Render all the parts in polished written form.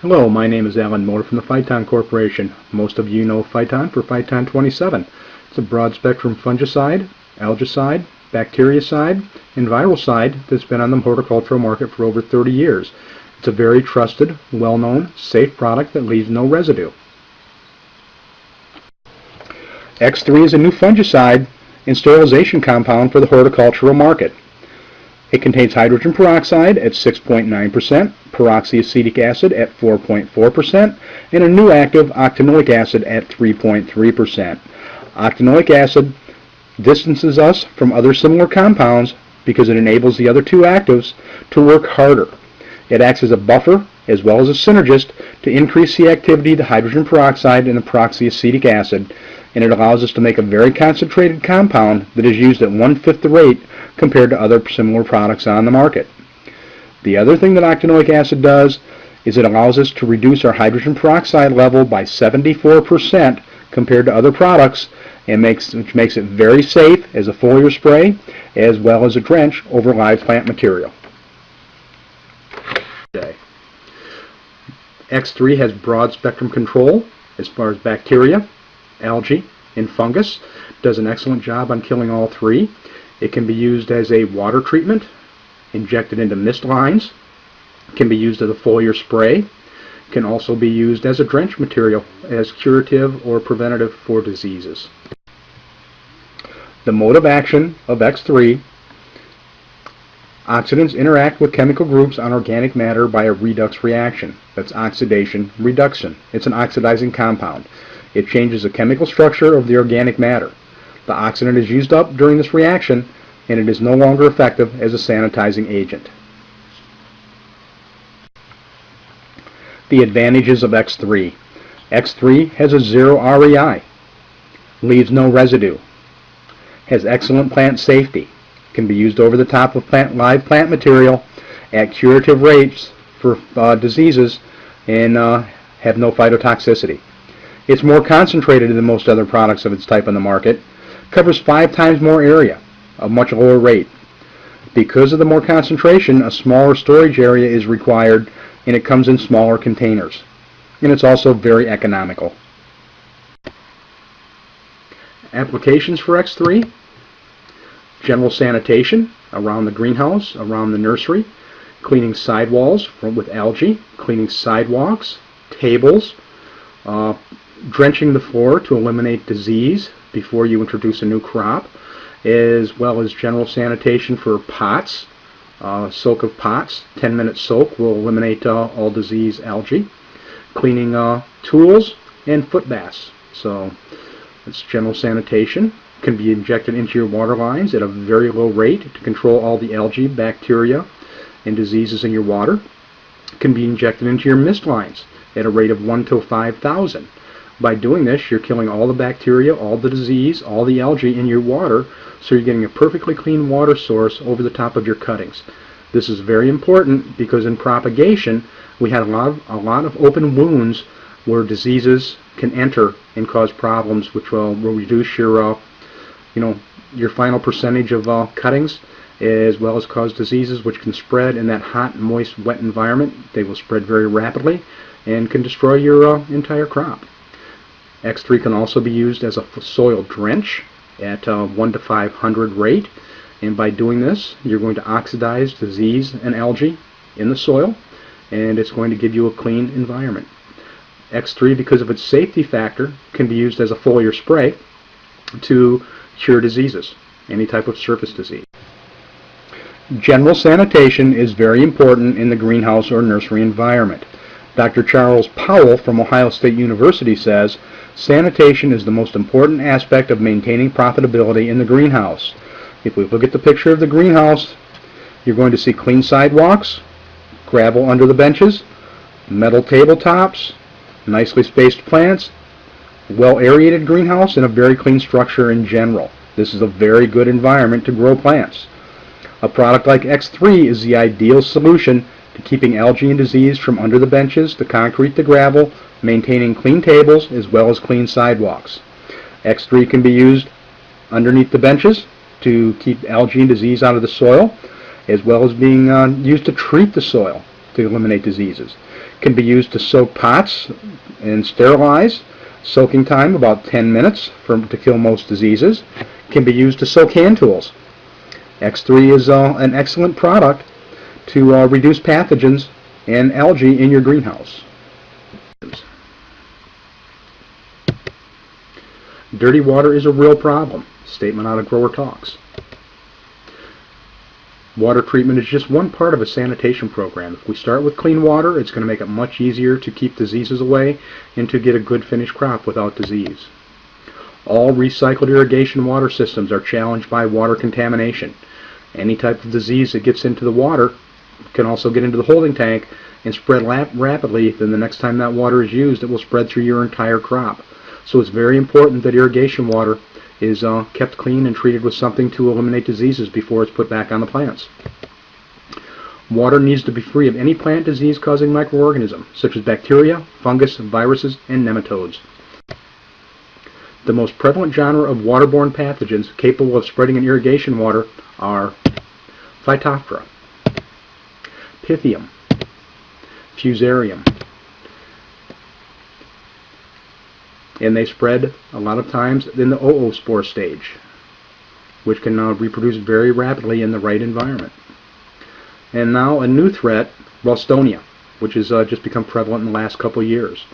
Hello, my name is Alan Moore from the Phyton Corporation. Most of you know Phyton for Phyton 27. It's a broad-spectrum fungicide, algicide, bactericide, and viralcide that's been on the horticultural market for over 30 years. It's a very trusted, well-known, safe product that leaves no residue. X3 is a new fungicide and sterilization compound for the horticultural market. It contains hydrogen peroxide at 6.9%, peroxyacetic acid at 4.4%, and a new active octanic acid at 3.3%. Octanic acid distances us from other similar compounds because it enables the other two actives to work harder. It acts as a buffer as well as a synergist to increase the activity of the hydrogen peroxide and the peroxyacetic acid, and it allows us to make a very concentrated compound that is used at 1/5 the rate compared to other similar products on the market. The other thing that octanic acid does is it allows us to reduce our hydrogen peroxide level by 74% compared to other products, and which makes it very safe as a foliar spray as well as a drench over live plant material. X3 has broad spectrum control as far as bacteria, algae, and fungus. Does an excellent job on killing all three. It can be used as a water treatment, injected into mist lines. It can be used as a foliar spray. It can also be used as a drench material as curative or preventative for diseases. The mode of action of X3: oxidants interact with chemical groups on organic matter by a redox reaction. That's oxidation reduction. It's an oxidizing compound. It changes the chemical structure of the organic matter. The oxidant is used up during this reaction, and it is no longer effective as a sanitizing agent. The advantages of X3. X3 has a 0 REI, leaves no residue, has excellent plant safety, can be used over the top of live plant material at curative rates for diseases, and have no phytotoxicity. It's more concentrated than most other products of its type on the market, covers 5 times more area, a much lower rate. Because of the more concentration, a smaller storage area is required, and it comes in smaller containers. And it's also very economical. Applications for X3: general sanitation around the greenhouse, around the nursery, cleaning sidewalls with algae, cleaning sidewalks, tables, drenching the floor to eliminate disease before you introduce a new crop, as well as general sanitation for pots, soak of pots. 10-minute soak will eliminate all disease algae. Cleaning tools and foot baths. So it's general sanitation. Can be injected into your water lines at a very low rate to control all the algae, bacteria, and diseases in your water. Can be injected into your mist lines at a rate of 1 to 5,000. By doing this, you're killing all the bacteria, all the disease, all the algae in your water, so you're getting a perfectly clean water source over the top of your cuttings. This is very important because in propagation we had a lot of open wounds where diseases can enter and cause problems, which will reduce your your final percentage of cuttings, as well as cause diseases which can spread in that hot, moist, wet environment. They will spread very rapidly and can destroy your entire crop. X3 can also be used as a soil drench at 1 to 500 rate, and by doing this you're going to oxidize disease and algae in the soil, and it's going to give you a clean environment. X3, because of its safety factor, can be used as a foliar spray to cure diseases, any type of surface disease. General sanitation is very important in the greenhouse or nursery environment. Dr. Charles Powell from Ohio State University says, "Sanitation is the most important aspect of maintaining profitability in the greenhouse." If we look at the picture of the greenhouse, you're going to see clean sidewalks, gravel under the benches, metal tabletops, nicely spaced plants, well aerated greenhouse, and a very clean structure in general. This is a very good environment to grow plants. A product like X3 is the ideal solution to keeping algae and disease from under the benches, the concrete, the gravel, maintaining clean tables as well as clean sidewalks. X3 can be used underneath the benches to keep algae and disease out of the soil, as well as being used to treat the soil. to eliminate diseases. Can be used to soak pots and sterilize. Soaking time about 10 minutes to kill most diseases. Can be used to soak hand tools. X3 is an excellent product to reduce pathogens and algae in your greenhouse. Dirty water is a real problem. Statement out of Grower Talks. Water treatment is just one part of a sanitation program. If we start with clean water, it's going to make it much easier to keep diseases away and to get a good finished crop without disease. All recycled irrigation water systems are challenged by water contamination. Any type of disease that gets into the water can also get into the holding tank and spread rapidly. Then the next time that water is used, it will spread through your entire crop. So it's very important that irrigation water is kept clean and treated with something to eliminate diseases before it's put back on the plants. Water needs to be free of any plant disease-causing microorganism, such as bacteria, fungus, viruses, and nematodes. The most prevalent genre of waterborne pathogens capable of spreading in irrigation water are Phytophthora, Pythium, Fusarium, and they spread a lot of times in the oospore stage, which can reproduce very rapidly in the right environment. And now a new threat, Ralstonia, which has just become prevalent in the last couple of years.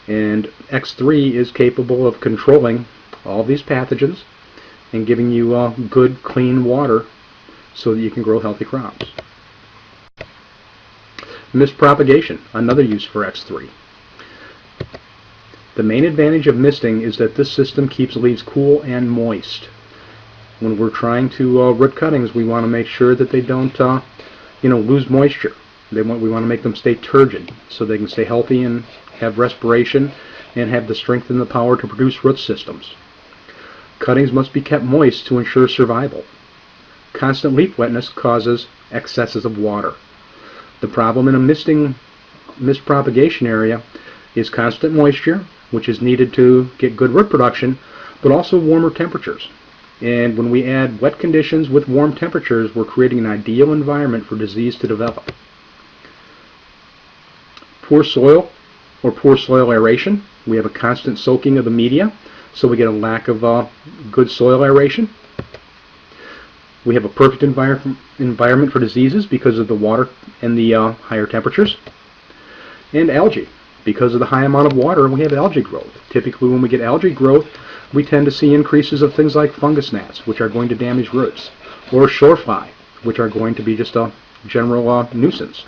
And X3 is capable of controlling all these pathogens and giving you good, clean water so that you can grow healthy crops. Mist propagation, another use for X3. The main advantage of misting is that this system keeps leaves cool and moist. When we're trying to root cuttings, we want to make sure that they don't lose moisture. We want to make them stay turgid so they can stay healthy and have respiration and have the strength and the power to produce root systems. Cuttings must be kept moist to ensure survival. Constant leaf wetness causes excesses of water. The problem in a mist propagation area is constant moisture, which is needed to get good root production, but also warmer temperatures. And when we add wet conditions with warm temperatures, we're creating an ideal environment for disease to develop. Poor soil or poor soil aeration. We have a constant soaking of the media, so we get a lack of good soil aeration. We have a perfect environment for diseases because of the water and the higher temperatures. And algae. Because of the high amount of water, we have algae growth. Typically when we get algae growth, we tend to see increases of things like fungus gnats, which are going to damage roots, or shorefly, which are going to be just a general nuisance.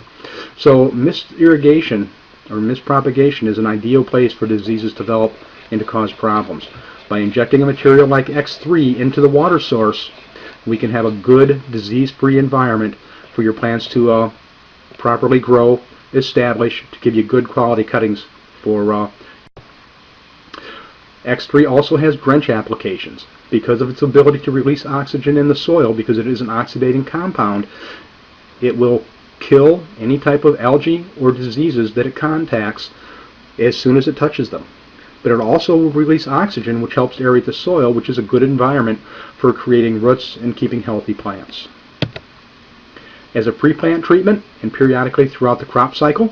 So mist irrigation or mist propagation is an ideal place for diseases to develop and to cause problems. By injecting a material like X3 into the water source, we can have a good disease-free environment for your plants to properly grow, establish, to give you good quality cuttings for X3 also has drench applications. Because of its ability to release oxygen in the soil, because it is an oxidating compound, it will kill any type of algae or diseases that it contacts as soon as it touches them. But it also will release oxygen, which helps aerate the soil, which is a good environment for creating roots and keeping healthy plants. As a pre-plant treatment and periodically throughout the crop cycle,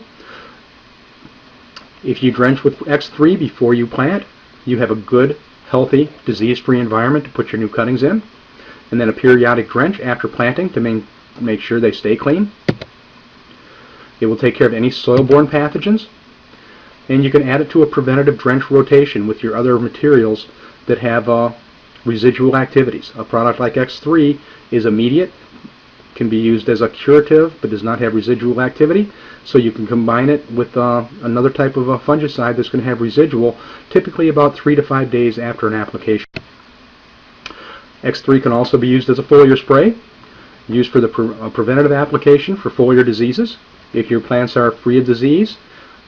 if you drench with X3 before you plant, you have a good, healthy, disease-free environment to put your new cuttings in, and then a periodic drench after planting to make sure they stay clean. It will take care of any soil-borne pathogens, and you can add it to a preventative drench rotation with your other materials that have residual activities. A product like X3 is immediate, can be used as a curative, but does not have residual activity, so you can combine it with another type of a fungicide that's going to have residual, typically about 3 to 5 days after an application. X3 can also be used as a foliar spray, used for the preventative application for foliar diseases. If your plants are free of disease,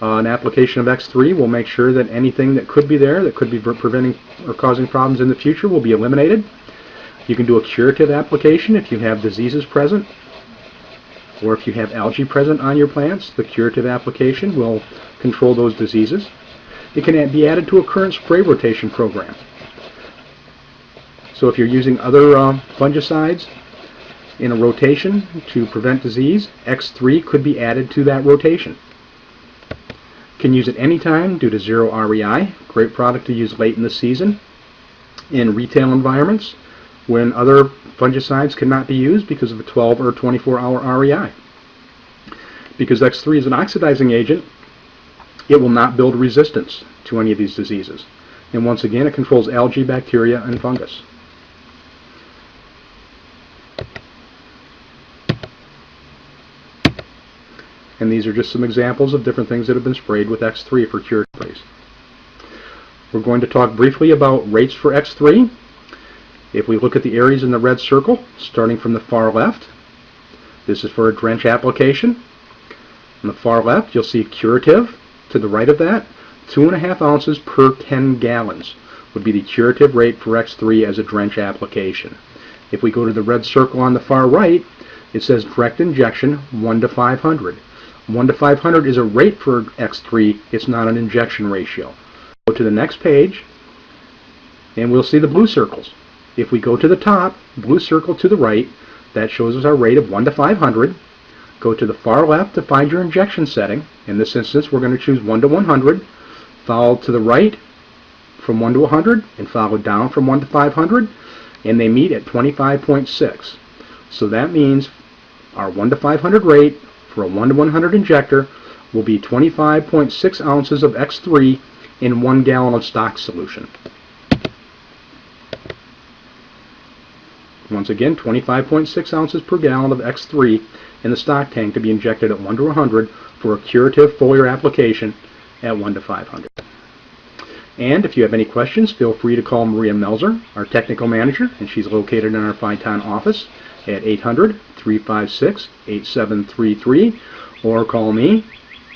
an application of X3 will make sure that anything that could be there, that could be preventing or causing problems in the future, will be eliminated. You can do a curative application if you have diseases present, or if you have algae present on your plants. The curative application will control those diseases. It can be added to a current spray rotation program. So if you're using other fungicides In a rotation to prevent disease, X3 could be added to that rotation. Can use at any time due to zero REI. Great product to use late in the season in retail environments when other fungicides cannot be used because of a 12 or 24-hour REI. Because X3 is an oxidizing agent, it will not build resistance to any of these diseases. And once again, it controls algae, bacteria, and fungus. And these are just some examples of different things that have been sprayed with X3 for cure sprays. We're going to talk briefly about rates for X3. If we look at the areas in the red circle, starting from the far left, this is for a drench application. On the far left, you'll see curative. To the right of that, 2.5 ounces per 10 gallons would be the curative rate for X3 as a drench application. If we go to the red circle on the far right, it says direct injection 1 to 500. 1 to 500 is a rate for X3, it's not an injection ratio. Go to the next page, and we'll see the blue circles. If we go to the top, blue circle to the right, that shows us our rate of 1 to 500. Go to the far left to find your injection setting. In this instance, we're going to choose 1 to 100, follow to the right from 1 to 100, and follow down from 1 to 500, and they meet at 25.6. So that means our 1 to 500 rate for a 1 to 100 injector will be 25.6 ounces of X3 in 1 gallon of stock solution. Once again, 25.6 ounces per gallon of X3 in the stock tank to be injected at 1 to 100 for a curative foliar application at 1 to 500. And if you have any questions, feel free to call Maria Melzer, our technical manager, and she's located in our Phyton office at 800-356-8733, or call me,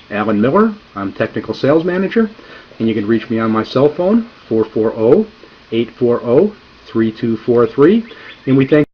Alan Miller. I'm technical sales manager, and you can reach me on my cell phone, 440-840-3243, and we thank